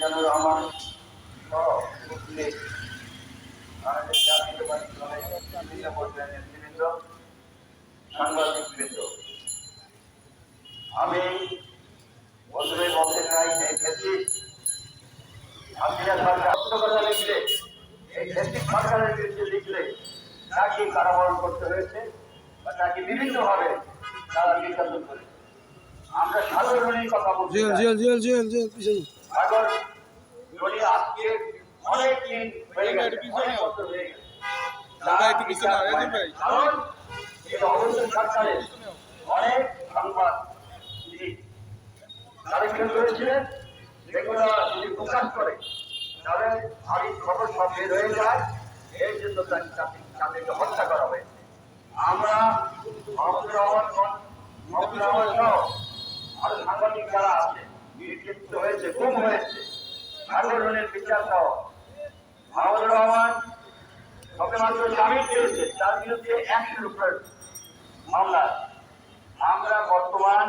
মিজানুর রহমান সহ উপস্থিত বাংলাদেশ জাতীয়তাবাদী দলের বিভিন্ন পর্যায়ের নেতৃবৃন্দ, সাংবাদিকবৃন্দ, আমি বছরের বছর নাই দেখেছি হাসিনা সরকার কথা লিখলে এই দেশিক সরকারের বিরুদ্ধে লিখলে তাকে কারাবরণ করতে হয়েছে বা তাকে বিভিন্নভাবে তারা নির্যাতন করেছে। আমরা সাধারণের কথা বলছি এখন উনি আজকে অনেক দিন হয়ে গেছে, অনেক বছর হয়ে গেছে। কারণ এই অবস্থান সরকারের অনেক সংবাদ কালেকশন করেছিলেন, যেগুলো যদি প্রকাশ করে তাহলে ভারী খবর সব বের হয়ে যায়। এই জন্য তাদেরকে হত্যা করা হয়েছে। আমরা মাহমুদুর রহমান সহ আরো সাংবাদিক যারা আছে নির্যাতিত হয়েছে, গুম হয়েছে, সাধারণের বিচার সহ মাহমুদুর রহমান সবে মাত্র জামিন পেয়েছে, তার বিরুদ্ধে 100-এর উপর মামলা। আমরা বর্তমান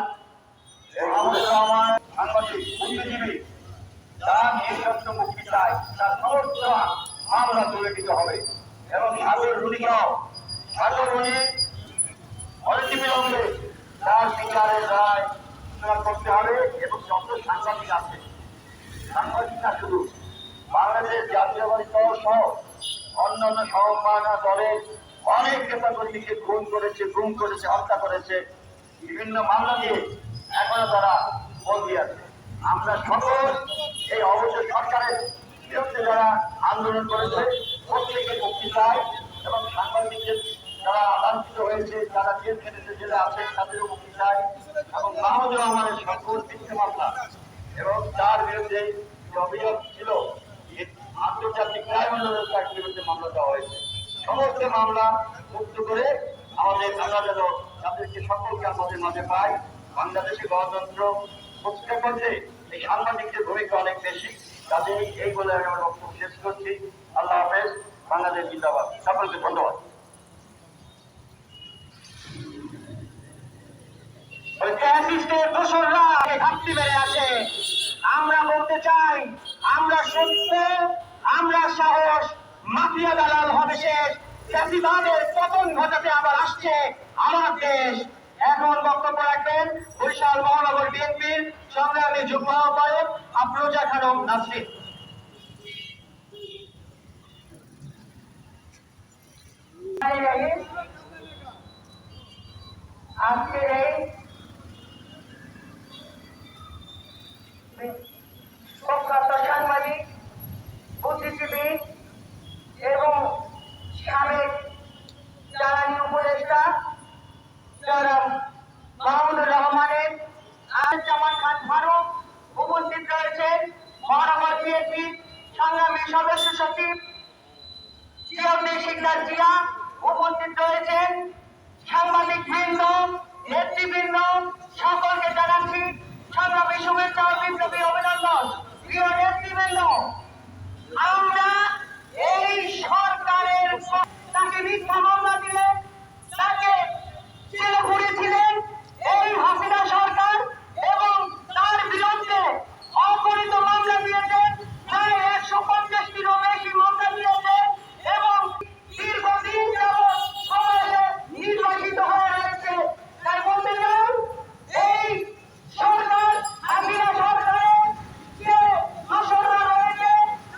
মাহমুদুর রহমান সাংবাদিক বুদ্ধিজীবী তার নিঃশব্দ মুক্তি চাই, তার সমস্ত মামলা তুলে দিতে হবে এবং সাগররুনি অনতিবিলম্বে তার বিচারের রায় করতে হবে এবং যত সাংবাদিক আছে, সাংবাদিকরা শুধু বাংলাদেশ জাতীয়তাবাদী দল সহ অন্যান্য সহপানা দলের অনেক নেতাকর্মীকে খুন করেছে, গুম করেছে, হত্যা করেছে, বিভিন্ন মামলা দিয়ে এখনো তারা বন্দী আছে। আমরা সকল এই অবৈধ সরকারের বিরুদ্ধে যারা আন্দোলন করেছে প্রত্যেকে মুক্তি চাই এবং সাংবাদিকদের যারা লাঞ্ছিত হয়েছে, যারা জেল খেটেছে, জেলে আছে, তাদেরও মুক্তি চাই এবং মাহমুদুর রহমানের সকল মিথ্যে মামলা এবং তার বিরুদ্ধে যে অভিযোগ ছিল আন্তর্জাতিক ন্যায়মন্ডলের তার বিরুদ্ধে মামলা দেওয়া হয়েছে, সমস্ত মামলা মুক্ত করে আমাদের বাংলাদেশ তাদেরকে সকলকে আমাদের মাঝে পাই। বাংলাদেশে গণতন্ত্র প্রতিষ্ঠা করতে এই সাংবাদিকদের ভূমিকা অনেক বেশি। তাদের এই বলে আমি আমার বক্তব্য শেষ করছি। আল্লাহ হাফেজ। বাংলাদেশ জিন্দাবাদ। সকলকে ধন্যবাদ। আমরা বলতে চাই, আমরা সত্য, আমরা সাহস, মাফিয়া দালাল হবে শেষ, জাতিবাদের পতন ঘটাতে আবার আসছে আমার দেশ। এখন বক্তব্য রাখবেন বরিশাল মহানগর বিএনপির সংগ্রামী যুগ্ম আহ্বায়ক আফরোজা খানম নাসরিন। আজকের এই প্রখ্যাত সাংবাদিক, বুদ্ধিজীবী এবং সাবেক জ্বালানি উপদেষ্টা জনাব মাহমুদুর রহমানের জামান খান ফারুক উপস্থিত রয়েছেন, মহানগর বিএনপির সংগ্রামী সদস্য সচিব জিয়াউদ্দিন শিকদার জিয়া উপস্থিত রয়েছেন, সাংবাদিক বৃন্দ, নেতৃবৃন্দ, সকলকে জানাচ্ছি সংগ্রামী শুভেচ্ছা ও বিপ্লবী অভিনন্দন। প্রিয় নেতৃবৃন্দ, আমরা এই সরকারের তাকে মিথ্যা মামলা দিলে তাকে জেলে পুরেছিলেন এই হাসিনা সরকার এবং তার বিরুদ্ধে অগণিত মামলা দিয়েছেন, প্রায় 150টিরও বেশি মামলা দিয়েছেন এবং দীর্ঘদিন যাবৎ সমাজে নির্বাচিত হয়ে রয়েছে। তাই বলতে চাই, এই সরকার হাসিনা সরকারের যে দোষররা রয়েছে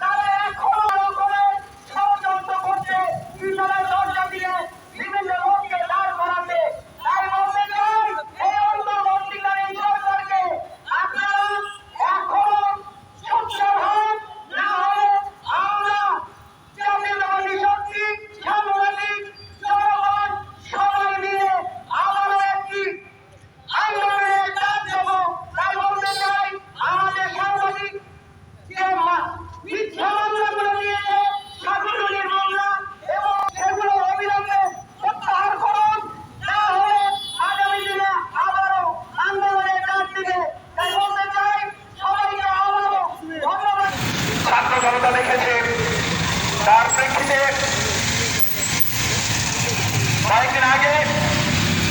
তারা এখনো করে ষড়যন্ত্র করছে, পিছনে দরজা দিয়ে বিভিন্ন লোককে দাঁড় করাতে। তাই বলতে চাই, এই অন্তর্বর্তীকালীন সরকারকে আপনারা এখনো সোচ্চার হন, না হলে আমরা জাতীয়তাবাদী শক্তি, সাংবাদিক, জনগণ সবাই মিলে আবারও একটি আন্দোলনের ডাক দেব। তাই বলতে চাই, আমাদের সাংবাদিক যে মিথ্যা মামলাগুলো দিয়েছে, সাগররুনির মামলা, এবং সেগুলো অবিলম্বে প্রত্যাহার করুন, না হলে আগামী দিনে আবারও আন্দোলনের ডাক দিবে। তাই বলতে চাই, সবাইকে আবারও ধন্যবাদ। ছাত্র জনতা দেখেছে, তার প্রেক্ষিতে কয়েকদিন আগে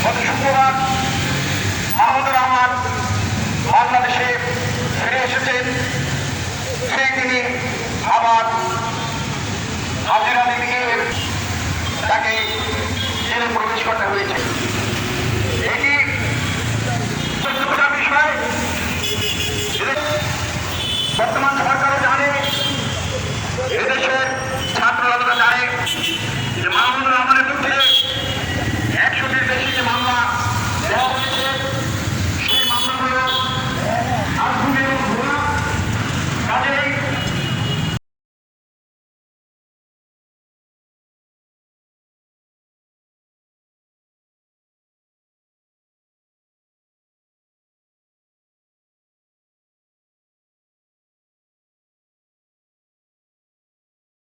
গত শুক্রবার মাহমুদুর রহমান বাংলাদেশে ফিরে এসেছেন। তিনি আবার হাজিরা দিকে তাকে জেলে প্রবেশ করতে হয়েছে। এটি বিষয় বর্তমান